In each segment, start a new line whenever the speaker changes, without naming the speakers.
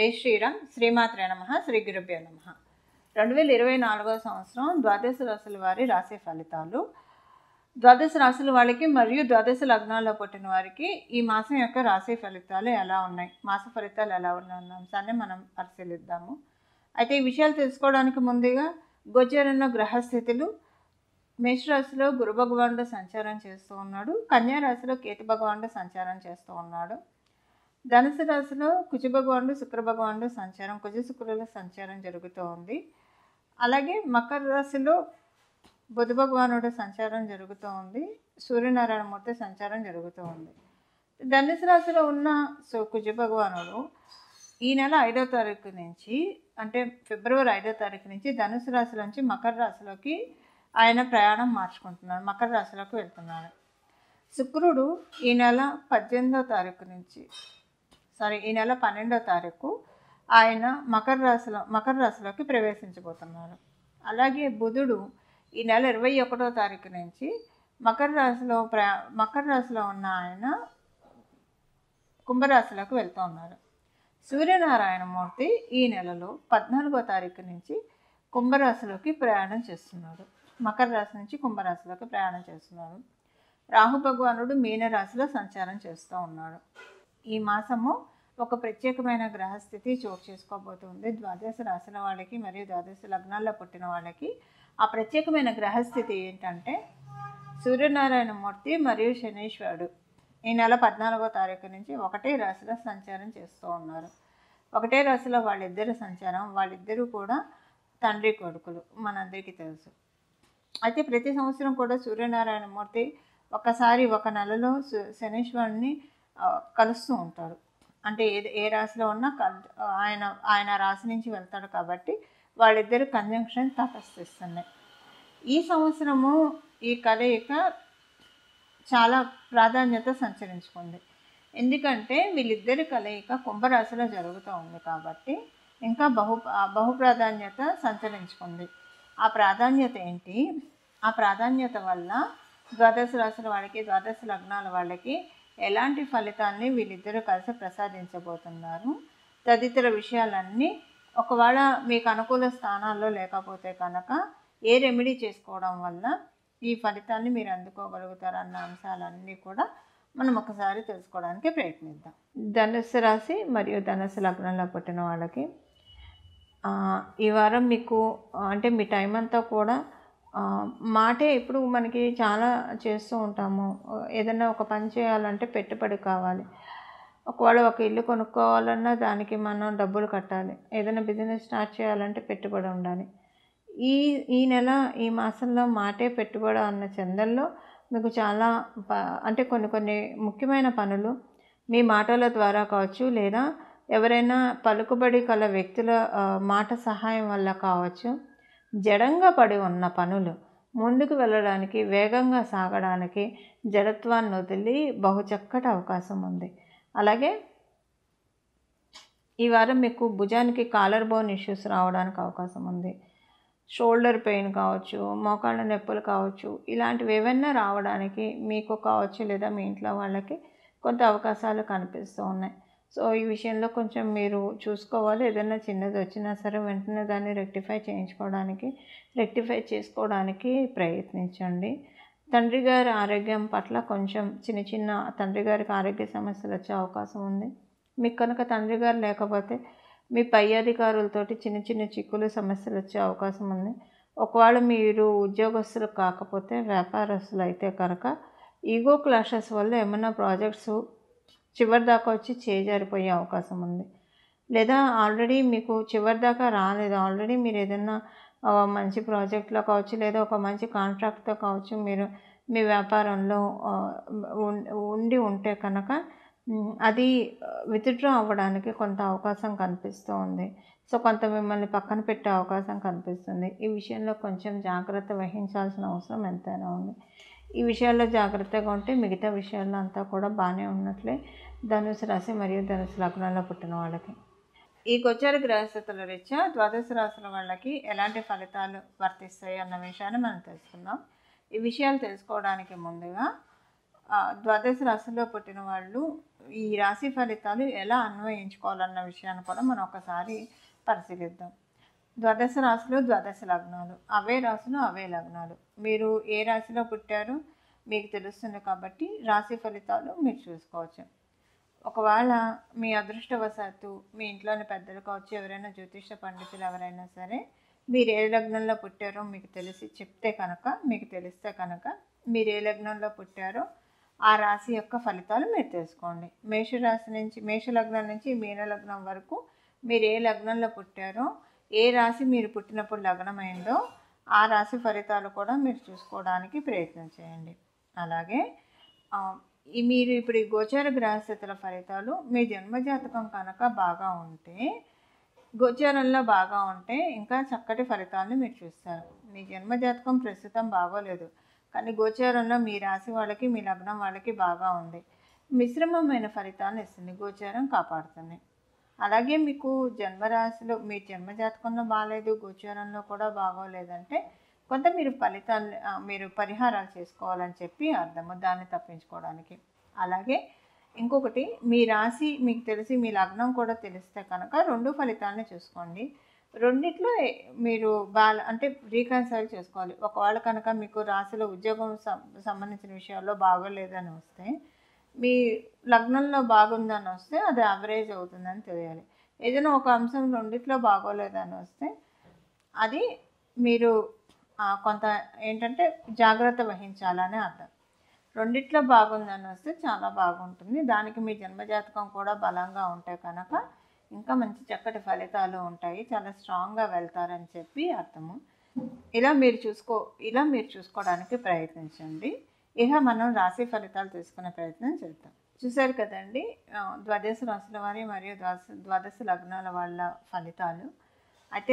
జై శ్రీరామ్. శ్రీమాత్రే నమః. శ్రీ గురుభ్యో నమః. 2024 సంవత్సరం ద్వాదశ రాశుల వారి రాశి ఫలితాలు. ద్వాదశ రాశుల వాళ్ళకి మరియు ద్వాదశ లగ్నాల్లో పుట్టిన వారికి ఈ మాసం యొక్క రాశి ఫలితాలు ఎలా ఉన్నాయి, మాస ఫలితాలు ఎలా ఉన్నాయి అన్న అంశాన్ని మనం పరిశీలిద్దాము. అయితే ఈ విషయాలు తెలుసుకోవడానికి ముందుగా గోచరంలో గ్రహస్థితులు. మేషరాశిలో గురు భగవానుడు సంచారం చేస్తూ ఉన్నాడు. కన్యా రాశిలో కేతు భగవానుడు సంచారం చేస్తూ ఉన్నాడు. ధనుసు రాశిలో కుజ భగవానుడు శుక్ర భగవానుడు సంచారం, కుజ శుక్రుల సంచారం జరుగుతూ ఉంది. అలాగే మకర రాశిలో బుధ భగవానుడు సంచారం జరుగుతూ ఉంది. సూర్యనారాయణ మూర్తి సంచారం జరుగుతూ ఉంది. ధనుసు రాశిలో ఉన్న కుజ భగవానుడు ఈ నెల 5వ తారీఖు నుంచి, అంటే ఫిబ్రవరి 5వ తారీఖు నుంచి ధనుసు రాశిలోంచి మకర రాశిలోకి ఆయన ప్రయాణం మార్చుకుంటున్నాడు, మకర రాశిలోకి వెళ్తున్నాడు. శుక్రుడు ఈ నెల 18వ తారీఖు నుంచి ఈ నెల 12వ తారీఖు ఆయన మకర రాశిలోకి ప్రవేశించబోతున్నారు. అలాగే బుధుడు ఈ నెల 21వ తారీఖు నుంచి మకర రాశిలో ఉన్న ఆయన కుంభరాశిలోకి వెళ్తూ ఉన్నారు. సూర్యనారాయణ మూర్తి ఈ నెలలో 14వ తారీఖు నుంచి కుంభరాశిలోకి ప్రయాణం చేస్తున్నారు, మకర రాశి నుంచి కుంభరాశిలోకి ప్రయాణం చేస్తున్నారు. రాహు భగవానుడు మీనరాశిలో సంచారం చేస్తూ ఉన్నాడు. ఈ మాసము ఒక ప్రత్యేకమైన గ్రహస్థితి చోటు చేసుకోబోతుంది ద్వాదశ రాశుల వాళ్ళకి మరియు ద్వాదశ లగ్నాల్లో పుట్టిన వాళ్ళకి. ఆ ప్రత్యేకమైన గ్రహస్థితి ఏంటంటే సూర్యనారాయణ మూర్తి మరియు శనీశ్వరుడు ఈ నెల 14వ తారీఖు నుంచి ఒకటే రాశిలో సంచారం చేస్తూ ఉన్నారు. ఒకటే రాశిలో వాళ్ళిద్దరు సంచారం, వాళ్ళిద్దరూ కూడా తండ్రి కొడుకులు, మనందరికీ తెలుసు. అయితే ప్రతి సంవత్సరం కూడా సూర్యనారాయణ మూర్తి ఒకసారి ఒక నెలలో శనీశ్వరుని కలుస్తూ ఉంటాడు. అంటే ఏ రాశిలో ఉన్నా ఆయన రాశి నుంచి వెళ్తాడు కాబట్టి వాళ్ళిద్దరు కంజంక్షన్ తటస్థిస్తున్నాయి. ఈ సంవత్సరము ఈ కలయిక చాలా ప్రాధాన్యత సంచరించుకుంది. ఎందుకంటే వీళ్ళిద్దరి కలయిక కుంభరాశిలో జరుగుతూ ఉంది కాబట్టి ఇంకా బహు ప్రాధాన్యత సంచరించుకుంది. ఆ ప్రాధాన్యత ఏంటి? ఆ ప్రాధాన్యత వల్ల ద్వాదశ రాశుల వాళ్ళకి, ద్వాదశ లగ్నాల వాళ్ళకి ఎలాంటి ఫలితాన్ని వీళ్ళిద్దరూ కలిసి ప్రసాదించబోతున్నారు తదితర విషయాలన్నీ, ఒకవేళ మీకు అనుకూల స్థానాల్లో లేకపోతే కనుక ఏ రెమెడీ చేసుకోవడం వల్ల ఈ ఫలితాన్ని మీరు అందుకోగలుగుతారు అన్న అంశాలన్నీ కూడా మనం ఒకసారి తెలుసుకోవడానికి ప్రయత్నిద్దాం. ధనుస్సు రాశి మరియు ధనుస్సు లగ్నంలో పుట్టిన వాళ్ళకి ఈ వారం మీకు అంటే మీ టైం అంతా కూడా మాటే. ఇప్పుడు మనకి చాలా చేస్తూ ఉంటాము, ఏదైనా ఒక పని చేయాలంటే పెట్టుబడి కావాలి. ఒకవేళ ఒక ఇల్లు కొనుక్కోవాలన్నా దానికి మనం డబ్బులు కట్టాలి. ఏదైనా బిజినెస్ స్టార్ట్ చేయాలంటే పెట్టుబడి ఉండాలి. ఈ నెల ఈ మాసంలో మాటే పెట్టుబడి అన్న చందంలో మీకు చాలా అంటే కొన్ని ముఖ్యమైన పనులు మీ మాటల ద్వారా కావచ్చు, లేదా ఎవరైనా పలుకుబడి కల వ్యక్తుల మాట సహాయం వల్ల కావచ్చు, జడంగా పడి ఉన్న పనులు ముందుకు వెళ్ళడానికి, వేగంగా సాగడానికి జడత్వాన్ని వదిలి బహుచక్కటి అవకాశం ఉంది. అలాగే ఈ వారం మీకు భుజానికి కాలర్ బోన్ ఇష్యూస్ రావడానికి అవకాశం ఉంది. షోల్డర్ పెయిన్ కావచ్చు, మోకాళ్ళ నొప్పులు కావచ్చు, ఇలాంటివి ఏవైనా రావడానికి మీకు కావచ్చు, లేదా మీ ఇంట్లో వాళ్ళకి కొంత అవకాశాలు కనిపిస్తూ ఉన్నాయి. సో ఈ విషయంలో కొంచెం మీరు చూసుకోవాలి. ఏదైనా చిన్నది వచ్చినా సరే వెంటనే దాన్ని రెక్టిఫై చేసుకోవడానికి ప్రయత్నించండి. తండ్రి గారి ఆరోగ్యం పట్ల కొంచెం చిన్న తండ్రి గారికి ఆరోగ్య సమస్యలు వచ్చే అవకాశం ఉంది. మీకు కనుక తండ్రి గారు లేకపోతే మీ పై అధికారులతోటి చిన్న చిక్కులు సమస్యలు వచ్చే అవకాశం ఉంది. ఒకవేళ మీరు ఉద్యోగస్తులు కాకపోతే వ్యాపారస్తులు అయితే కనుక ఈగో క్లాషెస్ వల్ల ఏమైనా ప్రాజెక్ట్స్ చివరి దాకా వచ్చి చేజారిపోయే అవకాశం ఉంది. లేదా ఆల్రెడీ మీకు చివరి దాకా రాలేదు, ఆల్రెడీ మీరు ఏదైనా మంచి ప్రాజెక్ట్లో కావచ్చు, లేదా ఒక మంచి కాంట్రాక్ట్తో కావచ్చు మీరు మీ వ్యాపారంలో ఉండి ఉంటే కనుక అది విత్డ్రా అవ్వడానికి కొంత అవకాశం కనిపిస్తూ ఉంది. సో కొంత మిమ్మల్ని పక్కన పెట్టే అవకాశం కనిపిస్తుంది. ఈ విషయంలో కొంచెం జాగ్రత్త వహించాల్సిన అవసరం ఎంతైనా ఉంది. ఈ విషయాల్లో జాగ్రత్తగా ఉంటే మిగతా విషయాల్లో అంతా కూడా బాగానే ఉన్నట్లే ధనుసు రాశి మరియు ధనుసు లగ్నంలో పుట్టిన వాళ్ళకి. ఈ గోచర గ్రహస్థితుల రీత్యా ద్వాదశ రాశుల వాళ్ళకి ఎలాంటి ఫలితాలు వర్తిస్తాయి అన్న విషయాన్ని మనం తెలుసుకుందాం. ఈ విషయాలు తెలుసుకోవడానికి ముందుగా ద్వాదశ రాశుల్లో పుట్టిన వాళ్ళు ఈ రాశి ఫలితాలు ఎలా అన్వయించుకోవాలన్న విషయాన్ని కూడా మనం ఒకసారి పరిశీలిద్దాం. ద్వాదశ రాశులు ద్వాదశ లగ్నాలు, అవే రాశులు అవే లగ్నాలు. మీరు ఏ రాశిలో పుట్టారో మీకు తెలుస్తుంది కాబట్టి రాశి ఫలితాలు మీరు చూసుకోవచ్చు. ఒకవేళ మీ అదృష్టవశాత్తు మీ ఇంట్లోని పెద్దలు కావచ్చు, ఎవరైనా జ్యోతిష పండితులు ఎవరైనా సరే మీరు ఏ లగ్నంలో పుట్టారో మీకు తెలిస్తే కనుక మీరు ఏ లగ్నంలో పుట్టారో ఆ రాశి యొక్క ఫలితాలు మీరు తెలుసుకోండి. మేష లగ్నం నుంచి మీన లగ్నం వరకు మీరు ఏ లగ్నంలో పుట్టారో, ఏ రాశి మీరు పుట్టినప్పుడు లగ్నమైందో ఆ రాశి ఫలితాలు కూడా మీరు చూసుకోవడానికి ప్రయత్నం చేయండి. అలాగే మీరు ఇప్పుడు ఈ గోచార గ్రహస్థితుల ఫలితాలు మీ జన్మజాతకం కనుక బాగా ఉంటే, గోచారంలో బాగా ఉంటే ఇంకా చక్కటి ఫలితాలను మీరు చూస్తారు. మీ జన్మజాతకం ప్రస్తుతం బాగోలేదు, కానీ గోచారంలో మీ రాశి వాళ్ళకి మీ లగ్నం వాళ్ళకి బాగా ఉంది, మిశ్రమమైన ఫలితాలను ఇస్తుంది, గోచారం కాపాడుతుంది. అలాగే మీకు జన్మరాశిలో మీ జన్మజాతకంలో బాగాలేదు, గోచారంలో కూడా బాగోలేదంటే కొంత మీరు పరిహారాలు చేసుకోవాలని చెప్పి అర్థము, దాన్ని తప్పించుకోవడానికి. అలాగే ఇంకొకటి, మీ రాశి మీకు తెలిసి మీ లగ్నం కూడా తెలిస్తే కనుక రెండు ఫలితాలని చూసుకోండి. రెండిట్లో మీరు అంటే రీకన్సైల్ చేసుకోవాలి. ఒకవేళ కనుక మీకు రాశిలో ఉద్యోగం సంబంధించిన విషయాల్లో బాగోలేదని వస్తే, మీ లగ్నంలో బాగుందని వస్తే అది యావరేజ్ అవుతుందని తెలియాలి. ఏదైనా ఒక అంశం రెండిట్లో బాగోలేదని వస్తే అది మీరు కొంత ఏంటంటే జాగ్రత్త వహించాలని అర్థం. రెండిట్లో బాగుందని వస్తే చాలా బాగుంటుంది. దానికి మీ జన్మజాతకం కూడా బలంగా ఉంటే కనుక ఇంకా మంచి చక్కటి ఫలితాలు ఉంటాయి, చాలా స్ట్రాంగ్గా వెళ్తారని చెప్పి అర్థము. ఇలా మీరు చూసుకోవడానికి ప్రయత్నించండి. ఇక మనం రాశి ఫలితాలు తీసుకునే ప్రయత్నం చేద్దాం. చూశారు కదండి, ద్వాదశ రాశుల వారి మరియు ద్వాదశ లగ్నాల వాళ్ళ ఫలితాలు. అయితే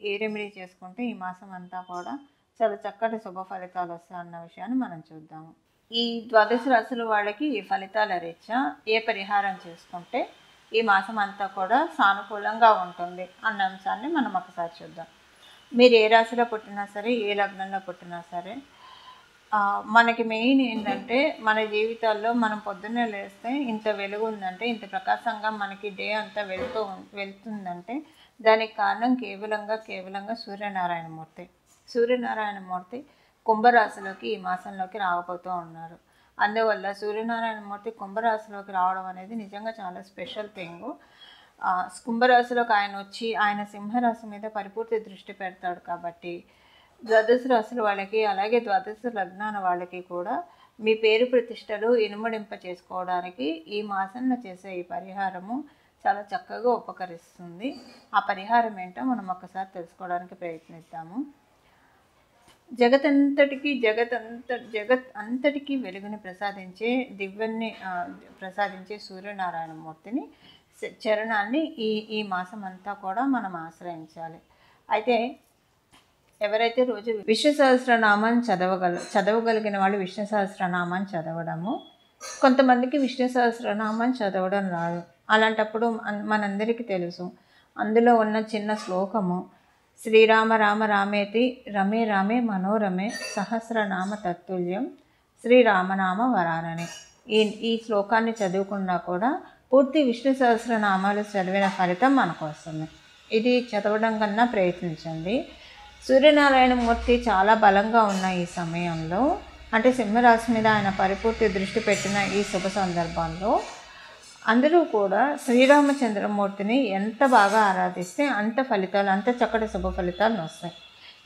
ఏ రెమెడీ చేసుకుంటే ఈ మాసం అంతా కూడా చాలా చక్కటి శుభ ఫలితాలు వస్తాయన్న విషయాన్ని మనం చూద్దాము. ఈ ద్వాదశ రాశుల వాళ్ళకి ఈ ఫలితాల రీత్యా ఏ పరిహారం చేసుకుంటే ఈ మాసం అంతా కూడా సానుకూలంగా ఉంటుంది అన్న అంశాన్ని మనం ఒకసారి చూద్దాం. మీరు ఏ రాశిలో పుట్టినా సరే, ఏ లగ్నంలో పుట్టినా సరే, మనకి మెయిన్ ఏంటంటే మన జీవితాల్లో మనం పొద్దున్నే లేస్తే ఇంత వెలుగు ఉందంటే, ఇంత ప్రకాశంగా మనకి డే అంతా వెళ్తుందంటే దానికి కారణం కేవలంగా సూర్యనారాయణమూర్తి కుంభరాశిలోకి ఈ మాసంలోకి రాకపోతూ ఉన్నారు. అందువల్ల సూర్యనారాయణమూర్తి కుంభరాశిలోకి రావడం అనేది నిజంగా చాలా స్పెషల్ థింగ్. కుంభరాశిలోకి ఆయన వచ్చి ఆయన సింహరాశి మీద పరిపూర్తి దృష్టి పెడతాడు కాబట్టి ద్వాదశ రాశుల వాళ్ళకి, అలాగే ద్వాదశ లగ్నాల వాళ్ళకి కూడా మీ పేరు ప్రతిష్టలు ఇనుమడింప చేసుకోవడానికి ఈ మాసంలో చేసే ఈ పరిహారము చాలా చక్కగా ఉపకరిస్తుంది. ఆ పరిహారం ఏంటో మనం ఒకసారి తెలుసుకోవడానికి ప్రయత్నిద్దాము. జగత్ అంతటికీ వెలుగుని ప్రసాదించే సూర్యనారాయణమూర్తిని చరణాన్ని ఈ మాసం అంతా కూడా మనం ఆశ్రయించాలి. అయితే ఎవరైతే రోజు విష్ణు సహస్రనామాన్ని చదవగలిగిన వాళ్ళు విష్ణు సహస్రనామాన్ని చదవడము, కొంతమందికి విష్ణు సహస్రనామాన్ని చదవడం రాదు. అలాంటప్పుడు మనందరికీ తెలుసు, అందులో ఉన్న చిన్న శ్లోకము శ్రీరామ రామ రామేతి రమే రామే మనోరమే సహస్రనామ తత్తుల్యం శ్రీరామనామ వరానని. ఈ శ్లోకాన్ని చదువుకున్నా కూడా పూర్తి విష్ణు సహస్రనామాలు చదివిన ఫలితం మనకు వస్తుంది. ఇది చదవడం కన్నా ప్రయత్నించండి. సూర్యనారాయణమూర్తి చాలా బలంగా ఉన్న ఈ సమయంలో, అంటే సింహరాశి మీద ఆయన పరిపూర్తి దృష్టి పెట్టిన ఈ శుభ సందర్భంలో అందరూ కూడా శ్రీరామచంద్రమూర్తిని ఎంత బాగా ఆరాధిస్తే అంత చక్కటి శుభ ఫలితాలు వస్తాయి.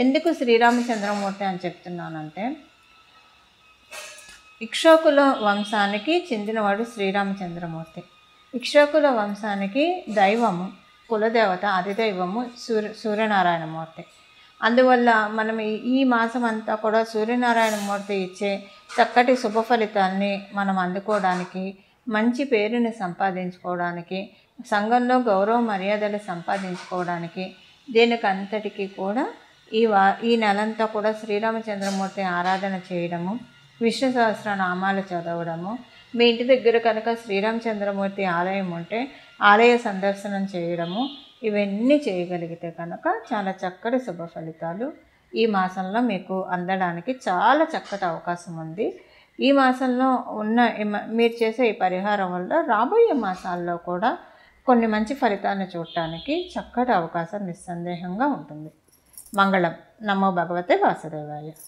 ఎందుకు శ్రీరామచంద్రమూర్తి అని చెప్తున్నానంటే, ఇక్ష్వాకుల వంశానికి చెందినవాడు శ్రీరామచంద్రమూర్తి. ఇక్ష్వాకుల వంశానికి దైవము, కులదేవత, అధిదైవము సూర్యనారాయణమూర్తి. అందువల్ల మనం ఈ మాసం అంతా కూడా సూర్యనారాయణమూర్తి ఇచ్చే చక్కటి శుభ ఫలితాన్ని మనం అందుకోవడానికి, మంచి పేరుని సంపాదించుకోవడానికి, సంఘంలో గౌరవ మర్యాదలు సంపాదించుకోవడానికి, దీనికంతటికీ కూడా ఈ నెలంతా కూడా శ్రీరామచంద్రమూర్తి ఆరాధన చేయడము, విష్ణు సహస్రనామాలు చదవడము, మీ ఇంటి దగ్గర కనుక శ్రీరామచంద్రమూర్తి ఆలయం ఉంటే ఆలయ సందర్శనం చేయడము, ఇవన్నీ చేయగలిగితే కనుక చాలా చక్కటి శుభ ఫలితాలు ఈ మాసంలో మీకు అందడానికి చాలా చక్కటి అవకాశం ఉంది. ఈ మాసంలో మీరు చేసే ఈ పరిహారం వల్ల రాబోయే మాసాల్లో కూడా కొన్ని మంచి ఫలితాలను చూడటానికి చక్కటి అవకాశం నిస్సందేహంగా ఉంటుంది. మంగళం. నమో భగవతే వాసుదేవాయ.